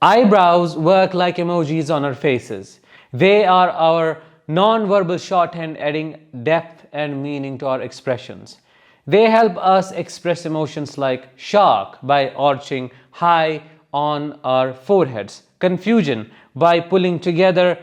Eyebrows work like emojis on our faces. They are our non-verbal shorthand, adding depth and meaning to our expressions. They help us express emotions like shock by arching high on our foreheads, confusion by pulling together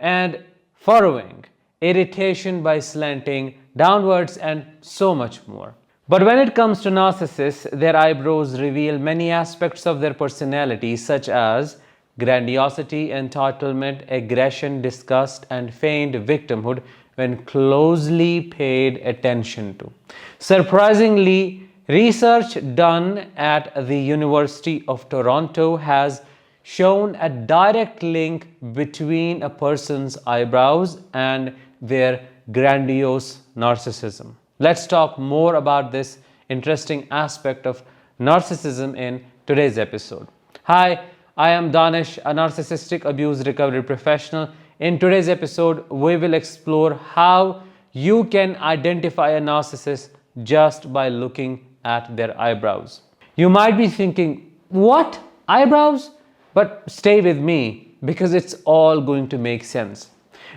and furrowing, irritation by slanting downwards, and so much more. But when it comes to narcissists, their eyebrows reveal many aspects of their personality, such as grandiosity, entitlement, aggression, disgust, and feigned victimhood when closely paid attention to. Surprisingly, research done at the University of Toronto has shown a direct link between a person's eyebrows and their grandiose narcissism. Let's talk more about this interesting aspect of narcissism in today's episode. Hi, I am Danish, a narcissistic abuse recovery professional. In today's episode, we will explore how you can identify a narcissist just by looking at their eyebrows. You might be thinking, what? Eyebrows? But stay with me because it's all going to make sense.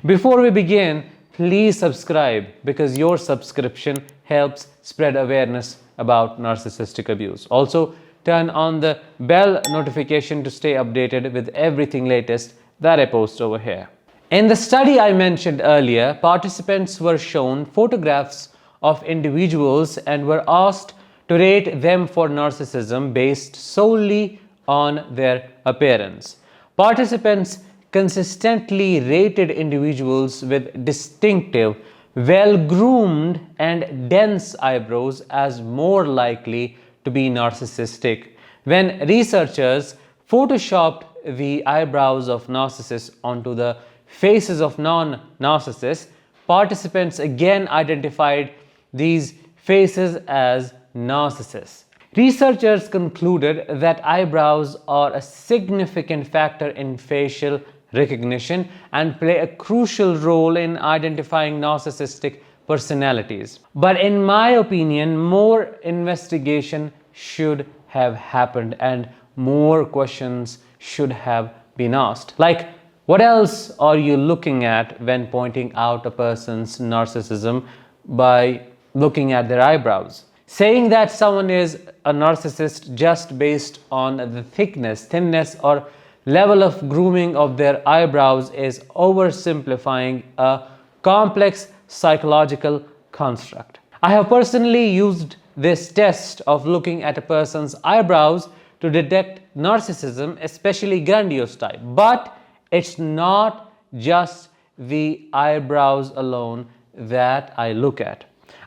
Before we begin, please subscribe because your subscription helps spread awareness about narcissistic abuse. Also, turn on the bell notification to stay updated with everything latest that I post over here. In the study I mentioned earlier, participants were shown photographs of individuals and were asked to rate them for narcissism based solely on their appearance. Participants consistently rated individuals with distinctive, well-groomed and dense eyebrows as more likely to be narcissistic. When researchers photoshopped the eyebrows of narcissists onto the faces of non-narcissists, participants again identified these faces as narcissists. Researchers concluded that eyebrows are a significant factor in facial recognition and play a crucial role in identifying narcissistic personalities. But in my opinion, more investigation should have happened and more questions should have been asked. Like, what else are you looking at when pointing out a person's narcissism by looking at their eyebrows? Saying that someone is a narcissist just based on the thinness, or level of grooming of their eyebrows is oversimplifying a complex psychological construct. I have personally used this test of looking at a person's eyebrows to detect narcissism, especially grandiose type. But it's not just the eyebrows alone that I look at.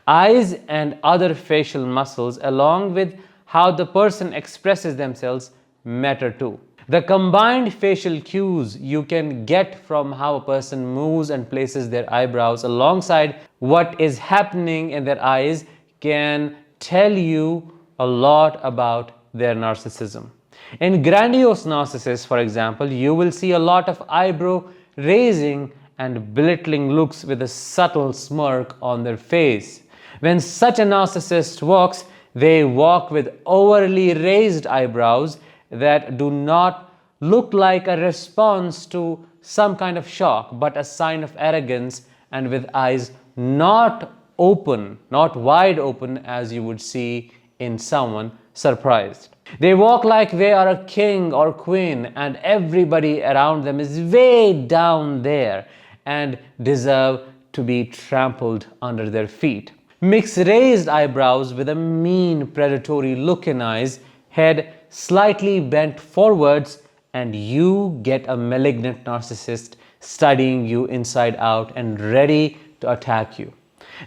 Eyes and other facial muscles, along with how the person expresses themselves, matter too. The combined facial cues you can get from how a person moves and places their eyebrows alongside what is happening in their eyes can tell you a lot about their narcissism. In grandiose narcissists, for example, you will see a lot of eyebrow raising and belittling looks with a subtle smirk on their face. When such a narcissist walks, they walk with overly raised eyebrows that do not look like a response to some kind of shock, but a sign of arrogance, and with eyes not open, not wide open as you would see in someone surprised. They walk like they are a king or queen and everybody around them is way down there and deserve to be trampled under their feet. Mix raised eyebrows with a mean predatory look in eyes, head slightly bent forwards, and you get a malignant narcissist studying you inside out and ready to attack you.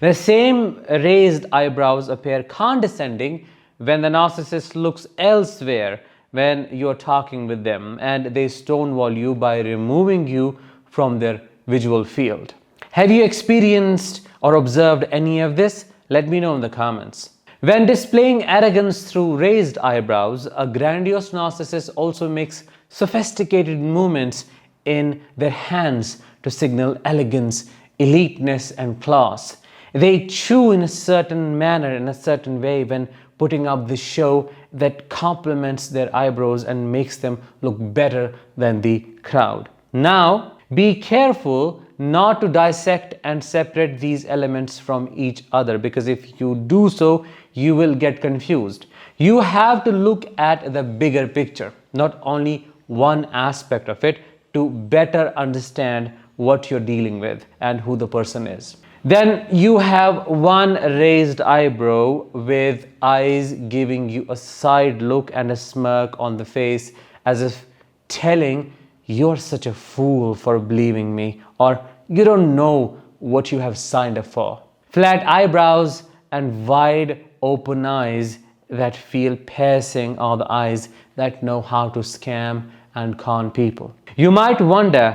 The same raised eyebrows appear condescending when the narcissist looks elsewhere when you're talking with them, and they stonewall you by removing you from their visual field. Have you experienced or observed any of this? Let me know in the comments. When displaying arrogance through raised eyebrows, a grandiose narcissist also makes sophisticated movements in their hands to signal elegance, eliteness, and class. They chew in a certain manner, in a certain way when putting up this show that complements their eyebrows and makes them look better than the crowd. Now, be careful not to dissect and separate these elements from each other, because if you do so, you will get confused. You have to look at the bigger picture, not only one aspect of it, to better understand what you're dealing with and who the person is. Then you have one raised eyebrow with eyes giving you a side look and a smirk on the face, as if telling, "You're such a fool for believing me," or "You don't know what you have signed up for." Flat eyebrows and wide open eyes that feel piercing are the eyes that know how to scam and con people. You might wonder,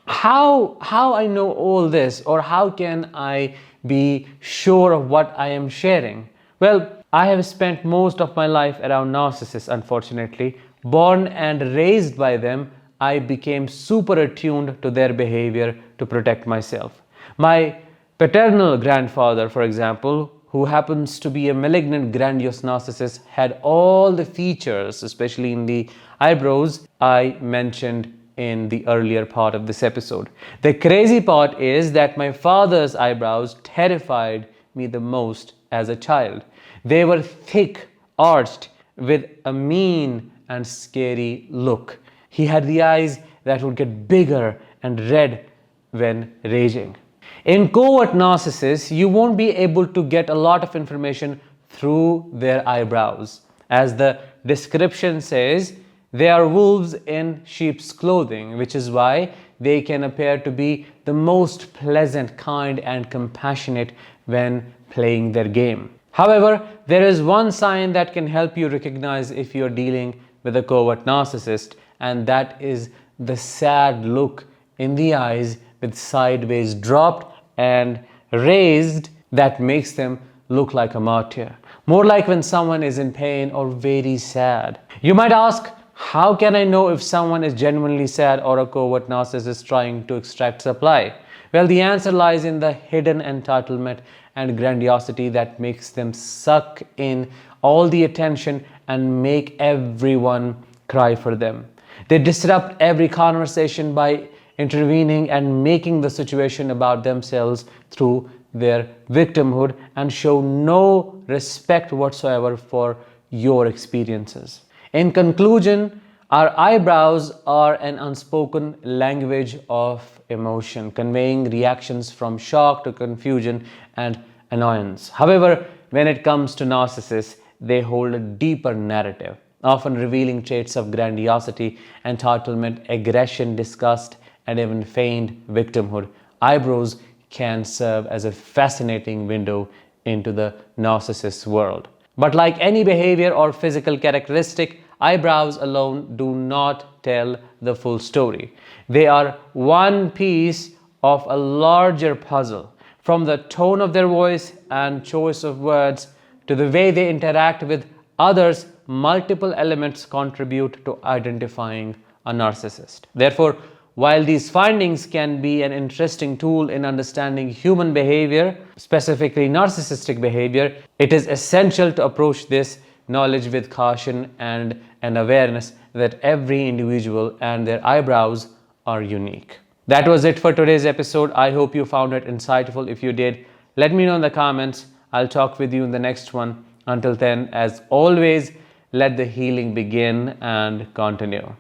how I know all this, or how can I be sure of what I am sharing? Well, I have spent most of my life around narcissists, unfortunately. Born and raised by them, I became super attuned to their behavior to protect myself. My paternal grandfather, for example, who happens to be a malignant grandiose narcissist, had all the features, especially in the eyebrows, I mentioned in the earlier part of this episode. The crazy part is that my father's eyebrows terrified me the most as a child. They were thick, arched, with a mean and scary look. He had the eyes that would get bigger and red when raging. In covert narcissists, you won't be able to get a lot of information through their eyebrows. As the description says, they are wolves in sheep's clothing, which is why they can appear to be the most pleasant, kind, and compassionate when playing their game. However, there is one sign that can help you recognize if you're dealing with a covert narcissist, and that is the sad look in the eyes with sideways dropped and raised that makes them look like a martyr. More like when someone is in pain or very sad. You might ask, how can I know if someone is genuinely sad or a covert narcissist trying to extract supply? Well, the answer lies in the hidden entitlement and grandiosity that makes them suck in all the attention and make everyone cry for them. They disrupt every conversation by intervening and making the situation about themselves through their victimhood, and show no respect whatsoever for your experiences. In conclusion, our eyebrows are an unspoken language of emotion, conveying reactions from shock to confusion and annoyance. However, when it comes to narcissists, they hold a deeper narrative, often revealing traits of grandiosity, entitlement, aggression, disgust, and even feigned victimhood. Eyebrows can serve as a fascinating window into the narcissist's world. But like any behavior or physical characteristic, eyebrows alone do not tell the full story. They are one piece of a larger puzzle. From the tone of their voice and choice of words to the way they interact with others, multiple elements contribute to identifying a narcissist. Therefore, while these findings can be an interesting tool in understanding human behavior, specifically narcissistic behavior, it is essential to approach this knowledge with caution and an awareness that every individual and their eyebrows are unique. That was it for today's episode. I hope you found it insightful. If you did, let me know in the comments. I'll talk with you in the next one. Until then, as always, let the healing begin and continue.